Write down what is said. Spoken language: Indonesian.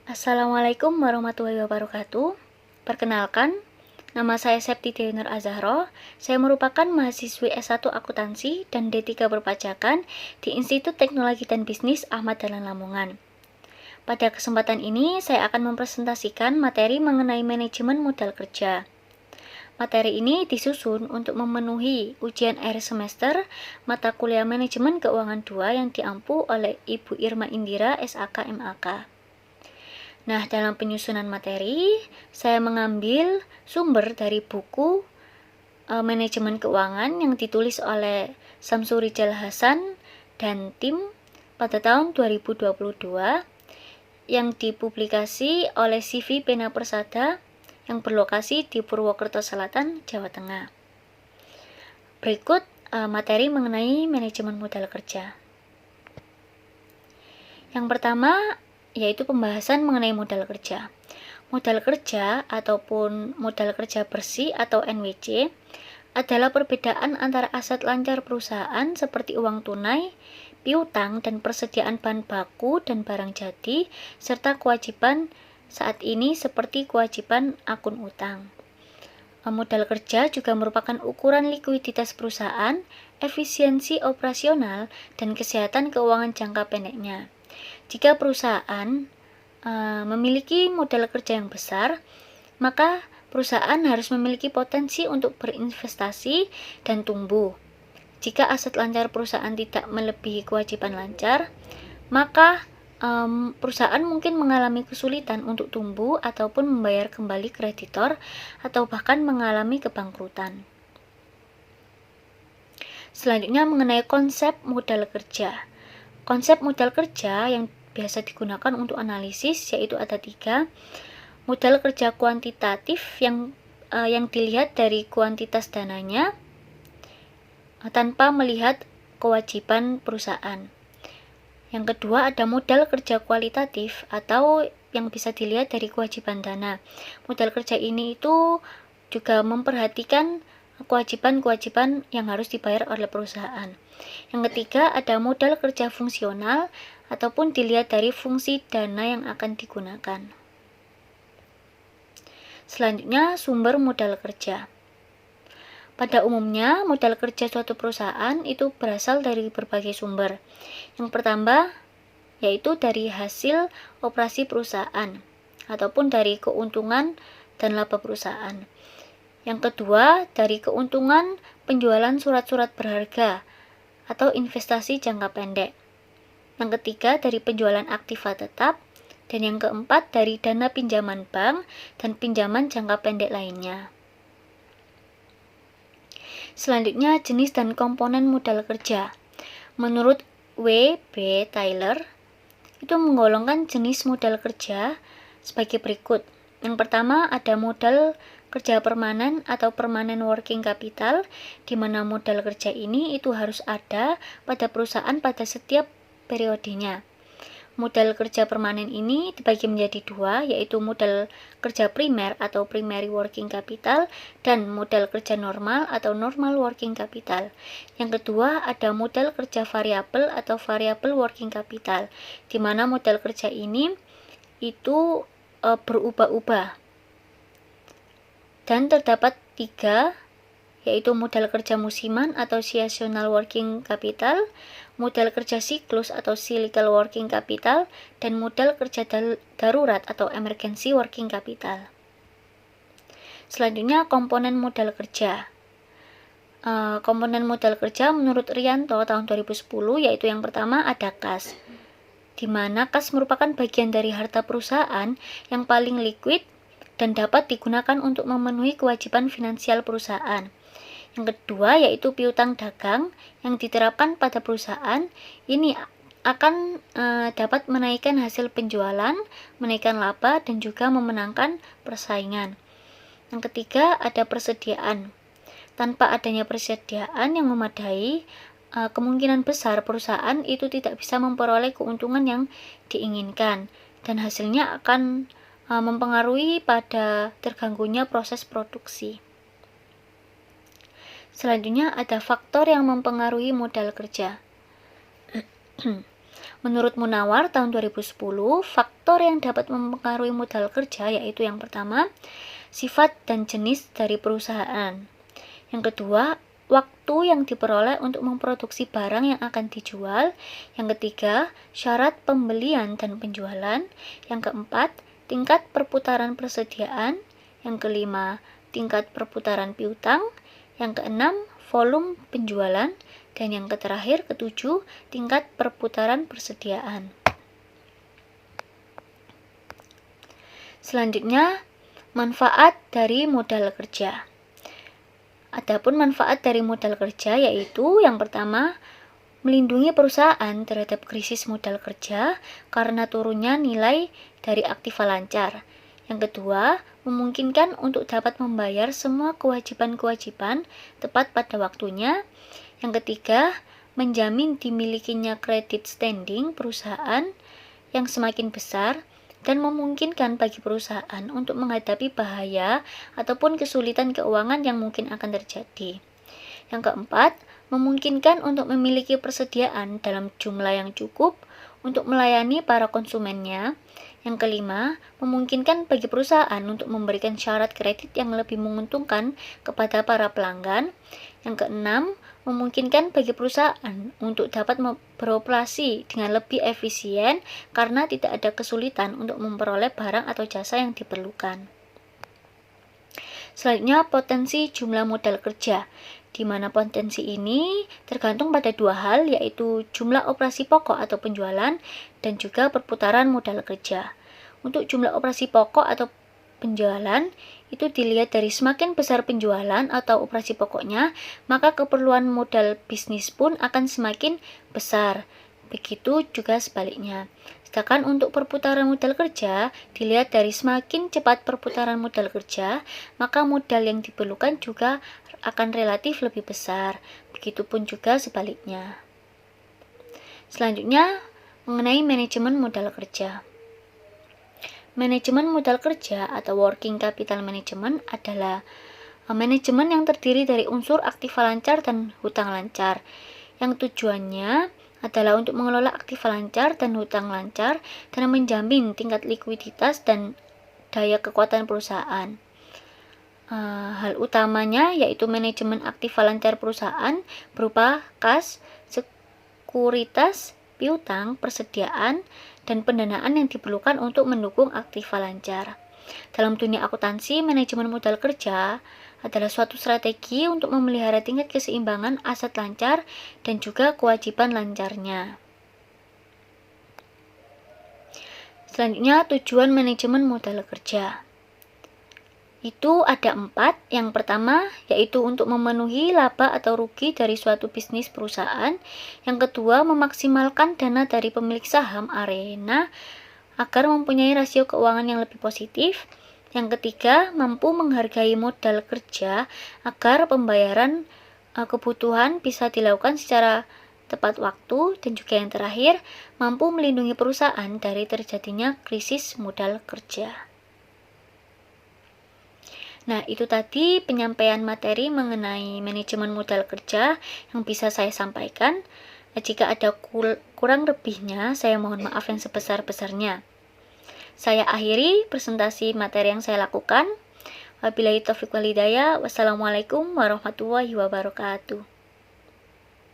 Assalamualaikum warahmatullahi wabarakatuh. Perkenalkan, nama saya Septi Dewi Nur Azahro. Saya merupakan mahasiswi S1 Akuntansi dan D3 Perpajakan di Institut Teknologi dan Bisnis Ahmad Dahlan Lamongan. Pada kesempatan ini, saya akan mempresentasikan materi mengenai manajemen modal kerja. Materi ini disusun untuk memenuhi ujian akhir semester mata kuliah Manajemen Keuangan 2 yang diampu oleh Ibu Irma Indira, SAK MAK. Nah, dalam penyusunan materi, saya mengambil sumber dari buku Manajemen Keuangan yang ditulis oleh Samsuri Rijal Hasan dan tim pada tahun 2022 yang dipublikasi oleh CV Pena Persada yang berlokasi di Purwokerto Selatan, Jawa Tengah. Berikut materi mengenai manajemen modal kerja. Yang pertama yaitu pembahasan mengenai modal kerja. Modal kerja ataupun modal kerja bersih atau NWC adalah perbedaan antara aset lancar perusahaan seperti uang tunai, piutang, dan persediaan bahan baku dan barang jadi, serta kewajiban saat ini seperti kewajiban akun utang. Modal kerja juga merupakan ukuran likuiditas perusahaan, efisiensi operasional, dan kesehatan keuangan jangka pendeknya. Jika perusahaan memiliki modal kerja yang besar, maka perusahaan harus memiliki potensi untuk berinvestasi dan tumbuh. Jika aset lancar perusahaan tidak melebihi kewajiban lancar, maka perusahaan mungkin mengalami kesulitan untuk tumbuh ataupun membayar kembali kreditor atau bahkan mengalami kebangkrutan. Selanjutnya mengenai konsep modal kerja. Konsep modal kerja yang biasa digunakan untuk analisis yaitu ada 3. Modal kerja kuantitatif yang dilihat dari kuantitas dananya tanpa melihat kewajiban perusahaan. Yang kedua ada modal kerja kualitatif atau yang bisa dilihat dari kewajiban dana. Modal kerja ini itu juga memperhatikan kewajiban-kewajiban yang harus dibayar oleh perusahaan. Yang ketiga ada modal kerja fungsional ataupun dilihat dari fungsi dana yang akan digunakan. Selanjutnya sumber modal kerja. Pada umumnya, modal kerja suatu perusahaan itu berasal dari berbagai sumber. Yang pertama, yaitu dari hasil operasi perusahaan, ataupun dari keuntungan dan laba perusahaan. Yang kedua, dari keuntungan penjualan surat-surat berharga, atau investasi jangka pendek. Yang ketiga, dari penjualan aktiva tetap. Dan yang keempat, dari dana pinjaman bank dan pinjaman jangka pendek lainnya. Selanjutnya, jenis dan komponen modal kerja. Menurut W. B. Taylor, itu menggolongkan jenis modal kerja sebagai berikut. Yang pertama, ada modal kerja permanen atau permanent working capital, di mana modal kerja ini itu harus ada pada perusahaan pada setiap periodenya. Modal kerja permanen ini dibagi menjadi 2, yaitu modal kerja primer atau primary working capital dan modal kerja normal atau normal working capital. Yang kedua ada modal kerja variabel atau variable working capital, di mana modal kerja ini itu berubah-ubah. Dan terdapat 3, yaitu modal kerja musiman atau seasonal working capital, modal kerja siklus atau cyclical working capital, dan modal kerja darurat atau emergency working capital. Selanjutnya komponen modal kerja. Komponen modal kerja menurut Rianto tahun 2010 yaitu yang pertama ada kas, di mana kas merupakan bagian dari harta perusahaan yang paling liquid dan dapat digunakan untuk memenuhi kewajiban finansial perusahaan. Yang kedua yaitu piutang dagang yang diterapkan pada perusahaan. Ini akan dapat menaikkan hasil penjualan, menaikkan laba, dan juga memenangkan persaingan. Yang ketiga ada persediaan. Tanpa adanya persediaan yang memadai, kemungkinan besar perusahaan itu tidak bisa memperoleh keuntungan yang diinginkan dan hasilnya akan mempengaruhi pada terganggunya proses produksi. Selanjutnya ada faktor yang mempengaruhi modal kerja. Menurut Munawar tahun 2010, faktor yang dapat mempengaruhi modal kerja yaitu yang pertama, sifat dan jenis dari perusahaan. Yang kedua, waktu yang diperoleh untuk memproduksi barang yang akan dijual. Yang ketiga, syarat pembelian dan penjualan. Yang keempat, tingkat perputaran persediaan. Yang kelima, tingkat perputaran piutang. Yang keenam, volume penjualan. Dan yang terakhir, ketujuh, tingkat perputaran persediaan. Selanjutnya, manfaat dari modal kerja. Adapun manfaat dari modal kerja yaitu yang pertama, melindungi perusahaan terhadap krisis modal kerja karena turunnya nilai dari aktiva lancar. Yang kedua, memungkinkan untuk dapat membayar semua kewajiban-kewajiban tepat pada waktunya. Yang ketiga, menjamin dimilikinya kredit standing perusahaan yang semakin besar dan memungkinkan bagi perusahaan untuk menghadapi bahaya ataupun kesulitan keuangan yang mungkin akan terjadi. Yang keempat, memungkinkan untuk memiliki persediaan dalam jumlah yang cukup untuk melayani para konsumennya. Yang kelima, memungkinkan bagi perusahaan untuk memberikan syarat kredit yang lebih menguntungkan kepada para pelanggan. Yang keenam, memungkinkan bagi perusahaan untuk dapat beroperasi dengan lebih efisien karena tidak ada kesulitan untuk memperoleh barang atau jasa yang diperlukan. Selanjutnya, potensi jumlah modal kerja, di mana potensi ini tergantung pada dua hal, yaitu jumlah operasi pokok atau penjualan dan juga perputaran modal kerja. Untuk jumlah operasi pokok atau penjualan itu dilihat dari semakin besar penjualan atau operasi pokoknya, maka keperluan modal bisnis pun akan semakin besar. Begitu juga sebaliknya. Sedangkan untuk perputaran modal kerja dilihat dari semakin cepat perputaran modal kerja, maka modal yang diperlukan juga akan relatif lebih besar. Begitupun juga sebaliknya. Selanjutnya, mengenai manajemen modal kerja. Manajemen modal kerja atau working capital management adalah manajemen yang terdiri dari unsur aktiva lancar dan hutang lancar, yang tujuannya adalah untuk mengelola aktiva lancar dan hutang lancar dan menjamin tingkat likuiditas dan daya kekuatan perusahaan. Hal utamanya yaitu manajemen aktiva lancar perusahaan berupa kas, sekuritas, piutang, persediaan, dan pendanaan yang diperlukan untuk mendukung aktiva lancar. Dalam dunia akuntansi, manajemen modal kerja adalah suatu strategi untuk memelihara tingkat keseimbangan aset lancar dan juga kewajiban lancarnya. Selanjutnya, tujuan manajemen modal kerja. Itu ada 4. Yang pertama yaitu untuk memenuhi laba atau rugi dari suatu bisnis perusahaan. Yang kedua, memaksimalkan dana dari pemilik saham Arena agar mempunyai rasio keuangan yang lebih positif. Yang ketiga, mampu menghargai modal kerja agar pembayaran kebutuhan bisa dilakukan secara tepat waktu. Dan juga yang terakhir, mampu melindungi perusahaan dari terjadinya krisis modal kerja. Nah, itu tadi penyampaian materi mengenai manajemen modal kerja yang bisa saya sampaikan. Jika ada kurang lebihnya, saya mohon maaf yang sebesar-besarnya. Saya akhiri presentasi materi yang saya lakukan. Wabillahi taufiq wal hidayah. Wassalamualaikum warahmatullahi wabarakatuh.